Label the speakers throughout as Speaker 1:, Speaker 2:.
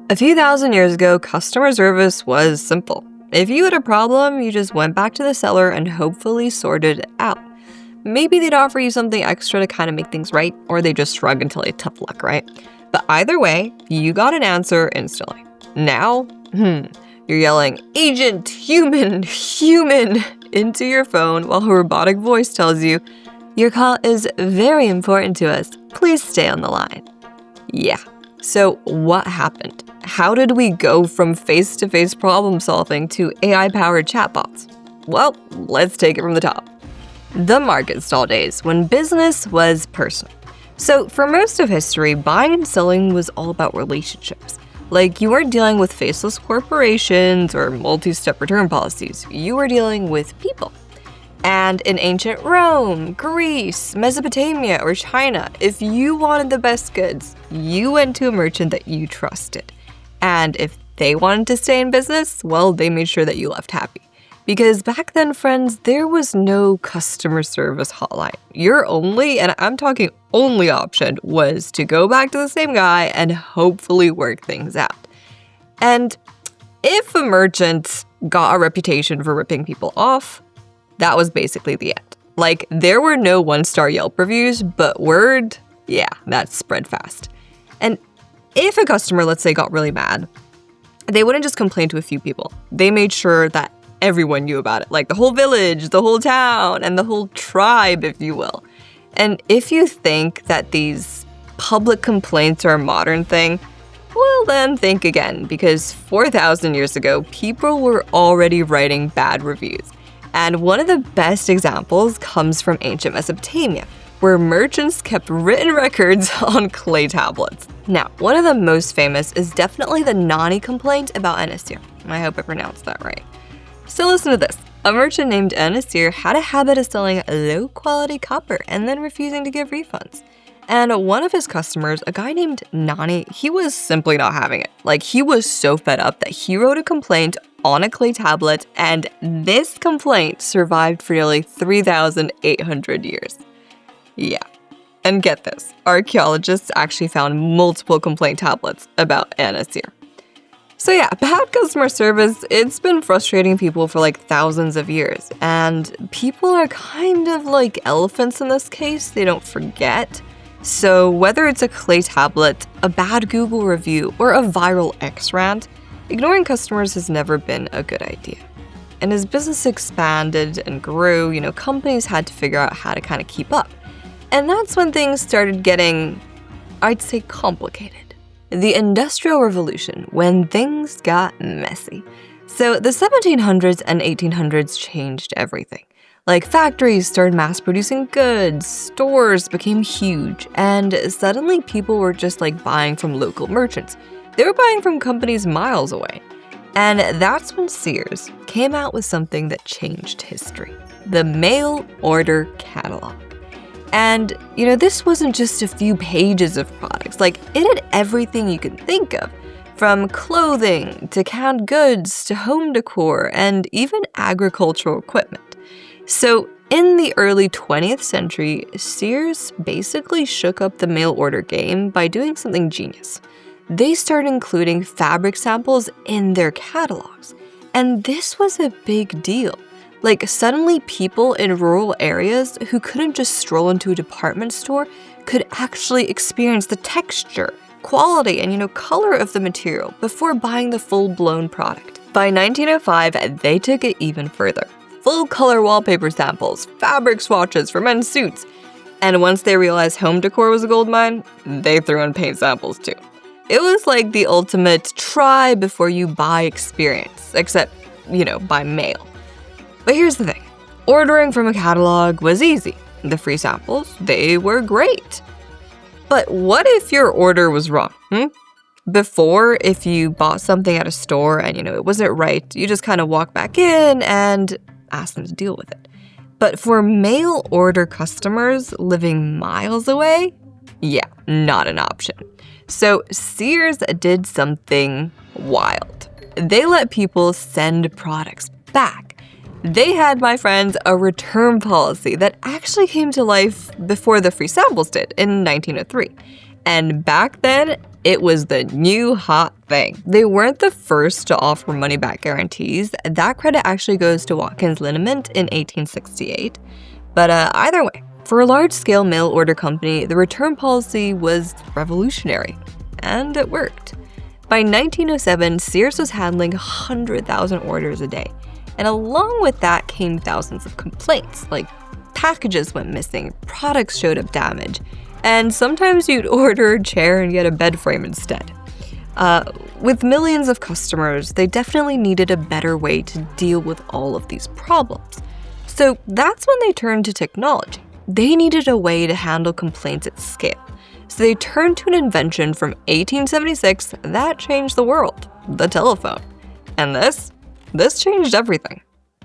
Speaker 1: A few thousand years ago, customer service was simple. If you had a problem, you just went back to the seller and hopefully sorted it out. Maybe they'd offer you something extra to kind of make things right, or they just shrug and tell you tough luck, right? But either way, you got an answer instantly. Now, you're yelling, "Agent, human, human," into your phone while a robotic voice tells you, "Your call is very important to us. Please stay on the line." Yeah. So what happened? How did we go from face-to-face problem solving to AI-powered chatbots? Well, let's take it from the top. The market stall days, when business was personal. So for most of history, buying and selling was all about relationships. Like, you weren't dealing with faceless corporations or multi-step return policies. You were dealing with people. And in ancient Rome, Greece, Mesopotamia, or China, if you wanted the best goods, you went to a merchant that you trusted. And if they wanted to stay in business, well, they made sure that you left happy. Because back then, friends, there was no customer service hotline. Your only, and I'm talking only option, was to go back to the same guy and hopefully work things out. And if a merchant got a reputation for ripping people off, that was basically the end. Like, there were no one-star Yelp reviews, but word, yeah, that spread fast. And if a customer, let's say, got really mad, they wouldn't just complain to a few people. They made sure that everyone knew about it, like the whole village, the whole town, and the whole tribe, if you will. And if you think that these public complaints are a modern thing, well, then think again, because 4,000 years ago, people were already writing bad reviews. And one of the best examples comes from ancient Mesopotamia, where merchants kept written records on clay tablets. Now, one of the most famous is definitely the Nani complaint about Anasir. I hope I pronounced that right. So listen to this. A merchant named Anasir had a habit of selling low-quality copper and then refusing to give refunds. And one of his customers, a guy named Nani, he was simply not having it. Like, he was so fed up that he wrote a complaint on a clay tablet, and this complaint survived for nearly 3,800 years. Yeah. And get this, archaeologists actually found multiple complaint tablets about Anasir. So yeah, bad customer service, it's been frustrating people for like thousands of years. And people are kind of like elephants in this case, they don't forget. So whether it's a clay tablet, a bad Google review, or a viral X rant, ignoring customers has never been a good idea. And as business expanded and grew, companies had to figure out how to kind of keep up. And that's when things started getting, I'd say, complicated. The Industrial Revolution, when things got messy. So the 1700s and 1800s changed everything. Like, factories started mass-producing goods, stores became huge, and suddenly people were just like buying from local merchants. They were buying from companies miles away. And that's when Sears came out with something that changed history: the mail order catalog. And, this wasn't just a few pages of products. Like, it had everything you could think of, from clothing to canned goods to home decor and even agricultural equipment. So in the early 20th century, Sears basically shook up the mail order game by doing something genius. They started including fabric samples in their catalogs. And this was a big deal. Like, suddenly people in rural areas who couldn't just stroll into a department store could actually experience the texture, quality, and color of the material before buying the full-blown product. By 1905, they took it even further. Full-color wallpaper samples, fabric swatches for men's suits. And once they realized home decor was a goldmine, they threw in paint samples too. It was like the ultimate try before you buy experience, except, by mail. But here's the thing, ordering from a catalog was easy. The free samples, they were great. But what if your order was wrong? Before, if you bought something at a store and, it wasn't right, you just kind of walk back in and ask them to deal with it. But for mail order customers living miles away, yeah, not an option. So Sears did something wild. They let people send products back. They had, my friends, a return policy that actually came to life before the free samples did in 1903. And back then, It was the new hot thing. They weren't the first to offer money-back guarantees. That credit actually goes to Watkins Liniment in 1868. But either way, for a large-scale mail-order company, the return policy was revolutionary. And it worked. By 1907, Sears was handling 100,000 orders a day. And along with that came thousands of complaints, like packages went missing, products showed up damaged, and sometimes you'd order a chair and get a bed frame instead. With millions of customers, they definitely needed a better way to deal with all of these problems. So that's when they turned to technology. They needed a way to handle complaints at scale. So they turned to an invention from 1876 that changed the world, the telephone. And this changed everything.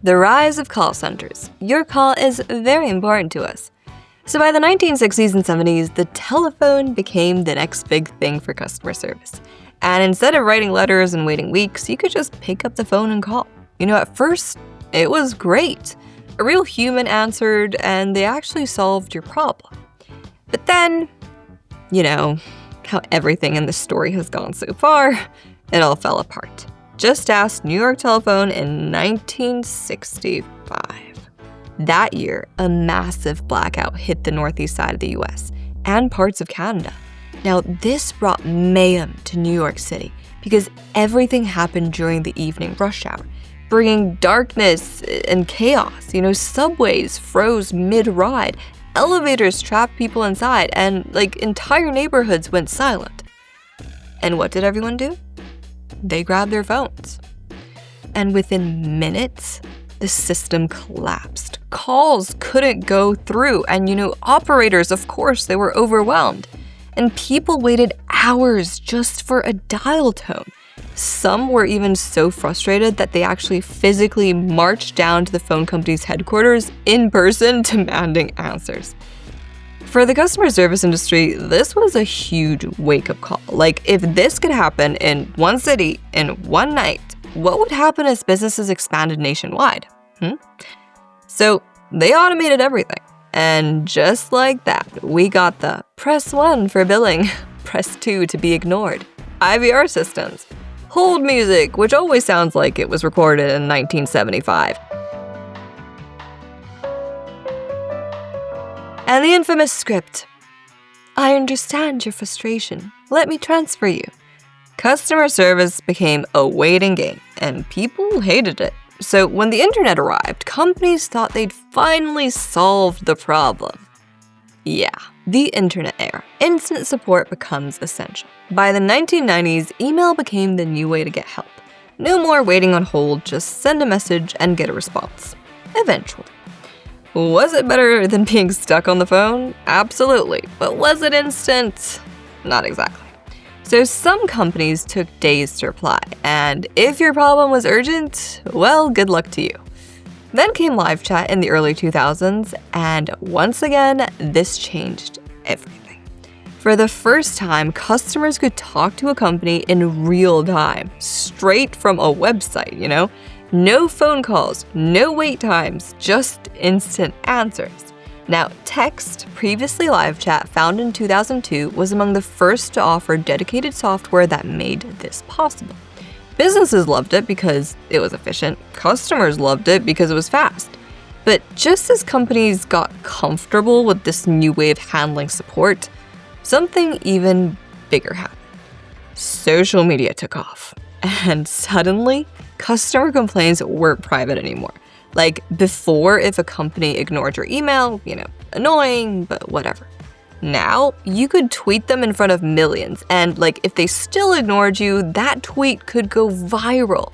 Speaker 1: The rise of call centers. Your call is very important to us. So by the 1960s and 70s, the telephone became the next big thing for customer service. And instead of writing letters and waiting weeks, you could just pick up the phone and call. At first, it was great. A real human answered, and they actually solved your problem. But then, how everything in the story has gone so far, it all fell apart. Just ask New York Telephone in 1965. That year, a massive blackout hit the northeast side of the US and parts of Canada. Now, this brought mayhem to New York City because everything happened during the evening rush hour, bringing darkness and chaos. Subways froze mid-ride, elevators trapped people inside, and entire neighborhoods went silent. And what did everyone do? They grabbed their phones. And within minutes, the system collapsed. Calls couldn't go through, and operators, of course, they were overwhelmed. And people waited hours just for a dial tone. Some were even so frustrated that they actually physically marched down to the phone company's headquarters in person demanding answers. For the customer service industry, this was a huge wake-up call. If this could happen in one city in one night, what would happen as businesses expanded nationwide? So they automated everything. And just like that, we got the press 1 for billing, press 2 to be ignored, IVR systems, hold music, which always sounds like it was recorded in 1975. And the infamous script. I understand your frustration. Let me transfer you. Customer service became a waiting game, and people hated it. So when the internet arrived, companies thought they'd finally solved the problem. Yeah, the internet era. Instant support becomes essential. By the 1990s, email became the new way to get help. No more waiting on hold, just send a message and get a response. Eventually. Was it better than being stuck on the phone? Absolutely. But was it instant? Not exactly. So some companies took days to reply, and if your problem was urgent, well, good luck to you. Then came live chat in the early 2000s, and once again, this changed everything. For the first time, customers could talk to a company in real time, straight from a website, No phone calls, no wait times, just instant answers. Now, text, previously live chat, found in 2002, was among the first to offer dedicated software that made this possible. Businesses loved it because it was efficient. Customers loved it because it was fast. But just as companies got comfortable with this new way of handling support, something even bigger happened. Social media took off. And suddenly, customer complaints weren't private anymore. Before, if a company ignored your email, annoying, but whatever. Now, you could tweet them in front of millions, and if they still ignored you, that tweet could go viral.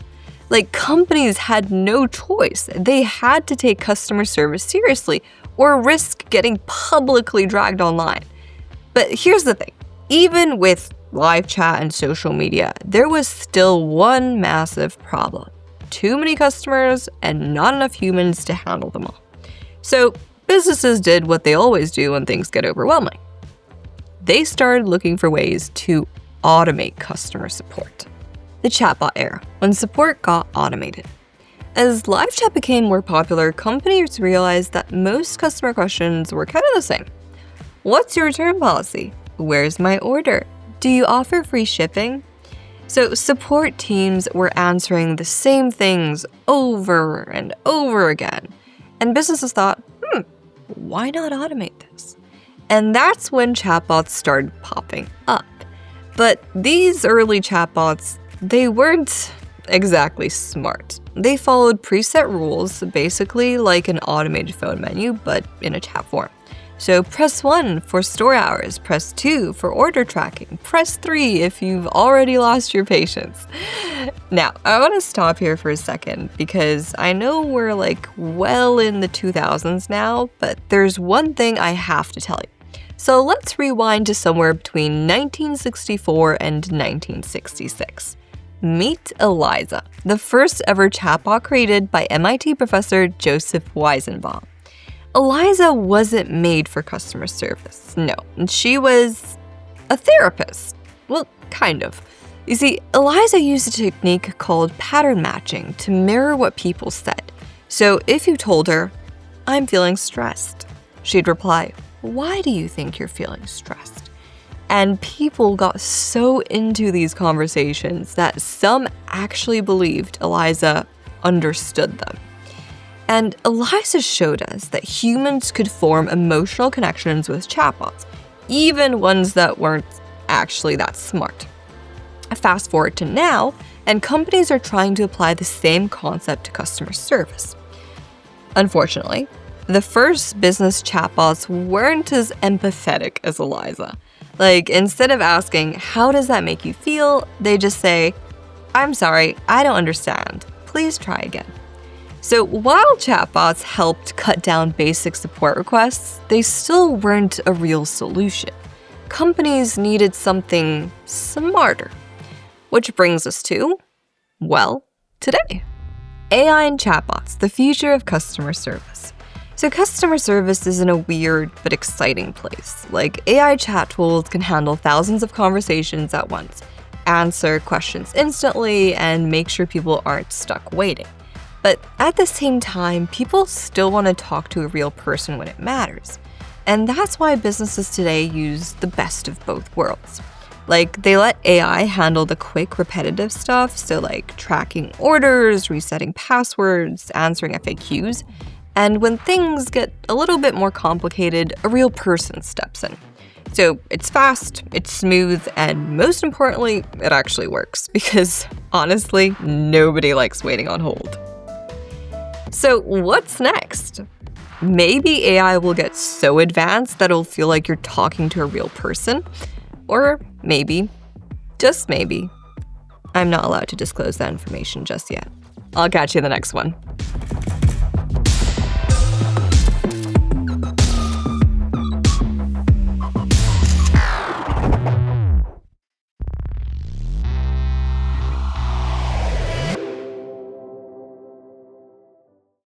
Speaker 1: Companies had no choice. They had to take customer service seriously or risk getting publicly dragged online. But here's the thing. Even with live chat and social media, there was still one massive problem. Too many customers and not enough humans to handle them all. So businesses did what they always do when things get overwhelming. They started looking for ways to automate customer support. The chatbot era, when support got automated. As live chat became more popular, companies realized that most customer questions were kind of the same. What's your return policy? Where's my order? Do you offer free shipping? So support teams were answering the same things over and over again. And businesses thought, why not automate this? And that's when chatbots started popping up. But these early chatbots, they weren't exactly smart. They followed preset rules, basically like an automated phone menu, but in a chat form. So press 1 for store hours, press 2 for order tracking, press 3 if you've already lost your patience. Now, I want to stop here for a second because I know we're well in the 2000s now, but there's one thing I have to tell you. So let's rewind to somewhere between 1964 and 1966. Meet Eliza, the first ever chatbot created by MIT professor Joseph Weizenbaum. Eliza wasn't made for customer service, no. She was a therapist. Well, kind of. You see, Eliza used a technique called pattern matching to mirror what people said. So if you told her, "I'm feeling stressed," she'd reply, "Why do you think you're feeling stressed?" And people got so into these conversations that some actually believed Eliza understood them. And Eliza showed us that humans could form emotional connections with chatbots, even ones that weren't actually that smart. Fast forward to now, and companies are trying to apply the same concept to customer service. Unfortunately, the first business chatbots weren't as empathetic as Eliza. Instead of asking, "How does that make you feel?" they just say, "I'm sorry, I don't understand. Please try again." So while chatbots helped cut down basic support requests, they still weren't a real solution. Companies needed something smarter. Which brings us to, today. AI and chatbots, the future of customer service. So customer service is in a weird but exciting place. AI chat tools can handle thousands of conversations at once, answer questions instantly, and make sure people aren't stuck waiting. But at the same time, people still want to talk to a real person when it matters. And that's why businesses today use the best of both worlds. They let AI handle the quick, repetitive stuff, so tracking orders, resetting passwords, answering FAQs. And when things get a little bit more complicated, a real person steps in. So it's fast, it's smooth, and most importantly, it actually works because honestly, nobody likes waiting on hold. So what's next? Maybe AI will get so advanced that it'll feel like you're talking to a real person. Or maybe, just maybe, I'm not allowed to disclose that information just yet. I'll catch you in the next one.